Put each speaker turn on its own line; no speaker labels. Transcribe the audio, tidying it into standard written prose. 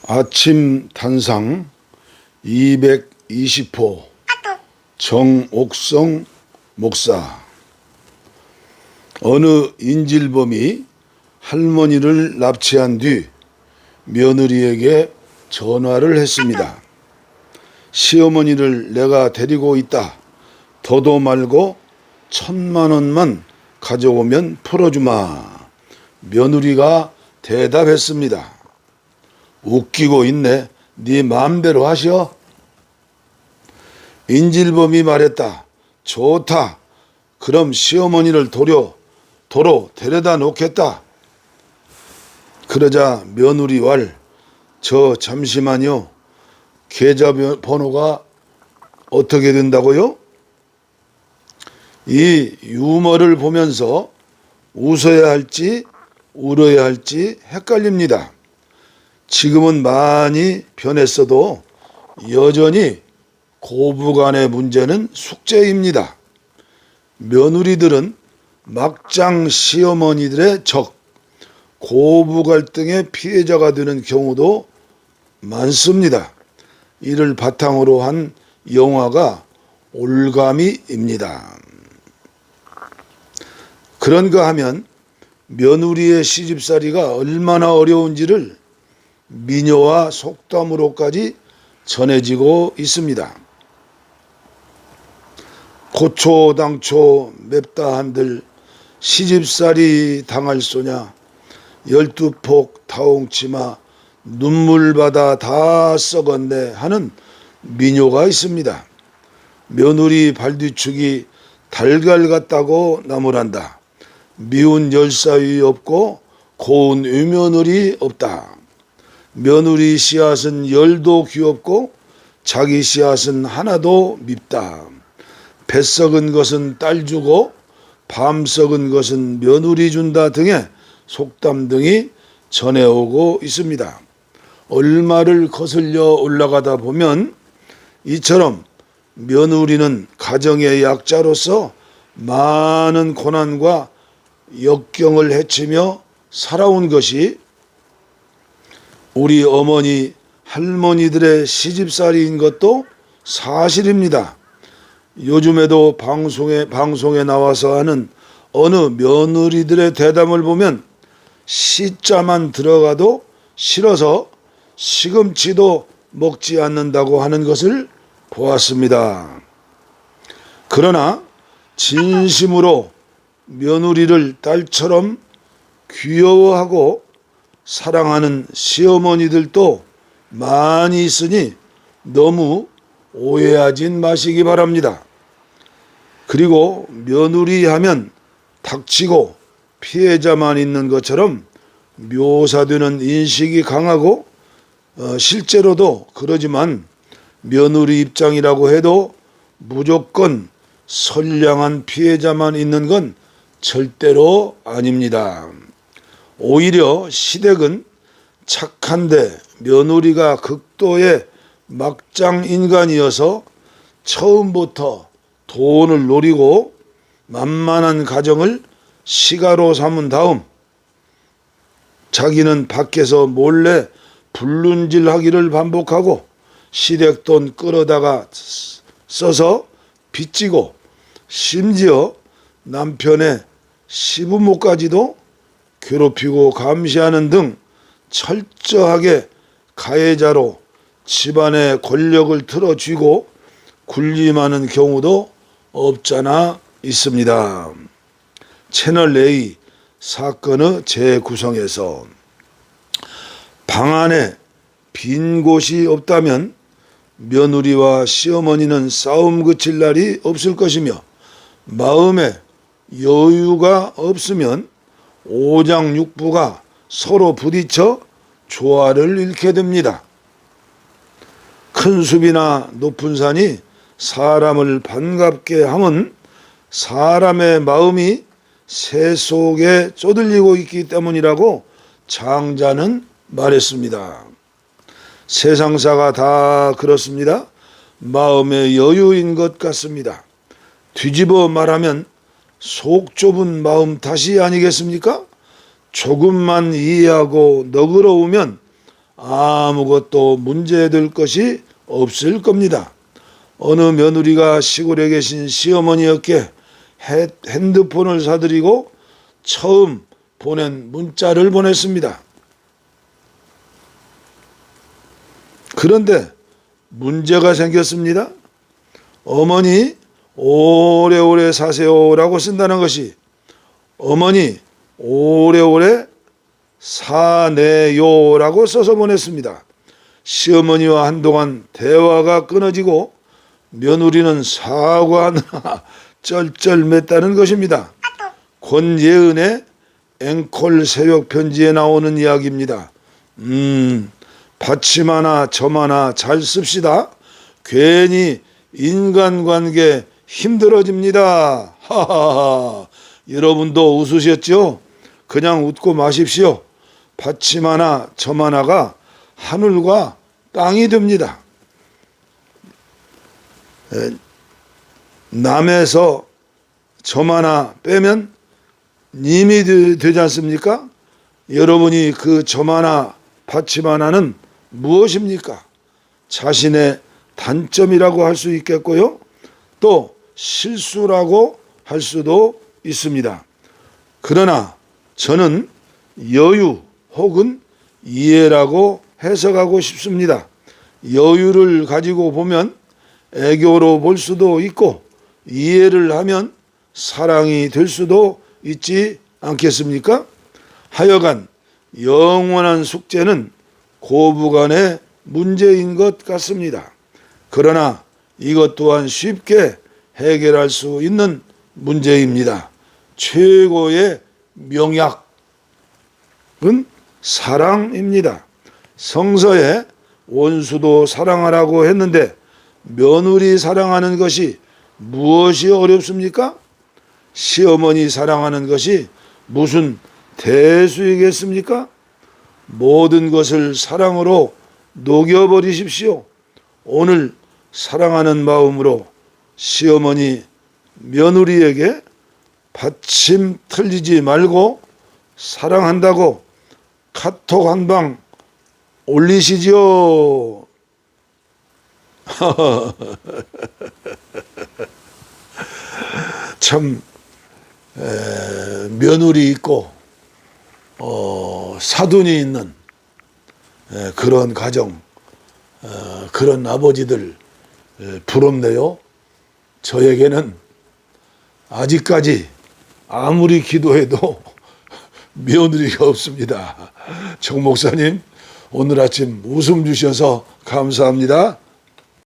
아침 단상 220호 정옥성 목사. 어느 인질범이 할머니를 납치한 뒤 며느리에게 전화를 했습니다. 시어머니를 내가 데리고 있다. 더도 말고 1,000만 원만 가져오면 풀어주마. 며느리가 대답했습니다. 웃기고 있네. 네 마음대로 하셔. 인질범이 말했다. 좋다. 그럼 시어머니를 도로 데려다 놓겠다. 그러자 며느리 왈, 저 잠시만요. 계좌번호가 어떻게 된다고요? 이 유머를 보면서 웃어야 할지 울어야 할지 헷갈립니다. 지금은 많이 변했어도 여전히 고부간의 문제는 숙제입니다. 며느리들은 막장 시어머니들의 적, 고부 갈등의 피해자가 되는 경우도 많습니다. 이를 바탕으로 한 영화가 올가미입니다. 그런가 하면 며느리의 시집살이가 얼마나 어려운지를 미녀와 속담으로까지 전해지고 있습니다. 고초당초 맵다 한들 시집살이 당할 소냐 12폭 타옹치마 눈물바다 다 썩었네 하는 민요가 있습니다. 며느리 발뒤축이 달걀 같다고 나무란다. 미운 열사위 없고 고운 외며느리 없다. 며느리 씨앗은 열도 귀엽고 자기 씨앗은 하나도 밉다. 배 썩은 것은 딸 주고 밤 썩은 것은 며느리 준다 등의 속담 등이 전해오고 있습니다. 얼마를 거슬려 올라가다 보면 이처럼 며느리는 가정의 약자로서 많은 고난과 역경을 헤치며 살아온 것이 우리 어머니, 할머니들의 시집살이인 것도 사실입니다. 요즘에도 방송에 나와서 하는 어느 며느리들의 대담을 보면 시자만 들어가도 싫어서 시금치도 먹지 않는다고 하는 것을 보았습니다. 그러나 진심으로 며느리를 딸처럼 귀여워하고 사랑하는 시어머니들도 많이 있으니 너무 오해하진 마시기 바랍니다. 그리고 며느리 하면 닥치고 피해자만 있는 것처럼 묘사되는 인식이 강하고 실제로도 그러지만 며느리 입장이라고 해도 무조건 선량한 피해자만 있는 건 절대로 아닙니다. 오히려 시댁은 착한데 며느리가 극도의 막장 인간이어서 처음부터 돈을 노리고 만만한 가정을 시가로 삼은 다음 자기는 밖에서 몰래 불륜질하기를 반복하고 시댁돈 끌어다가 써서 빚지고 심지어 남편의 시부모까지도 괴롭히고 감시하는 등 철저하게 가해자로 집안의 권력을 틀어쥐고 군림하는 경우도 없잖아 있습니다. 채널A 사건의 재구성에서 방 안에 빈 곳이 없다면 며느리와 시어머니는 싸움 그칠 날이 없을 것이며 마음에 여유가 없으면 오장육부가 서로 부딪혀 조화를 잃게 됩니다. 큰 숲이나 높은 산이 사람을 반갑게 함은 사람의 마음이 새 속에 쪼들리고 있기 때문이라고 장자는 말했습니다. 세상사가 다 그렇습니다. 마음의 여유인 것 같습니다. 뒤집어 말하면 속 좁은 마음 탓이 아니겠습니까? 조금만 이해하고 너그러우면 아무것도 문제될 것이 없을 겁니다. 어느 며느리가 시골에 계신 시어머니에게 핸드폰을 사드리고 처음 보낸 문자를 보냈습니다. 그런데 문제가 생겼습니다. 어머니 오래오래 사세요라고 쓴다는 것이 어머니 오래오래 사네요라고 써서 보냈습니다. 시어머니와 한동안 대화가 끊어지고 며느리는 사과하느라 쩔쩔맸다는 것입니다. 권예은의 앵콜 새벽 편지에 나오는 이야기입니다. 받침 하나 점 하나 잘 씁시다. 괜히 인간관계 힘들어집니다. 하하하. 여러분도 웃으셨죠? 그냥 웃고 마십시오. 받침 하나 점 하나가 하늘과 땅이 됩니다. 남에서 점 하나 빼면 님이 되지 않습니까? 여러분이 그 점 하나 받침 하나는 무엇입니까? 자신의 단점이라고 할 수 있겠고요. 또 실수라고 할 수도 있습니다. 그러나 저는 여유 혹은 이해라고 해석하고 싶습니다. 여유를 가지고 보면 애교로 볼 수도 있고 이해를 하면 사랑이 될 수도 있지 않겠습니까? 하여간 영원한 숙제는 고부간의 문제인 것 같습니다. 그러나 이것 또한 쉽게 해결할 수 있는 문제입니다. 최고의 명약은 사랑입니다. 성서에 원수도 사랑하라고 했는데 며느리 사랑하는 것이 무엇이 어렵습니까? 시어머니 사랑하는 것이 무슨 대수이겠습니까? 모든 것을 사랑으로 녹여버리십시오. 오늘 사랑하는 마음으로 시어머니 며느리에게 받침 틀리지 말고 사랑한다고 카톡 한 방 올리시죠. 참 며느리 있고 사돈이 있는 그런 가정, 그런 아버지들 부럽네요. 저에게는 아직까지 아무리 기도해도 며느리가 없습니다. 정 목사님 오늘 아침 웃음 주셔서 감사합니다.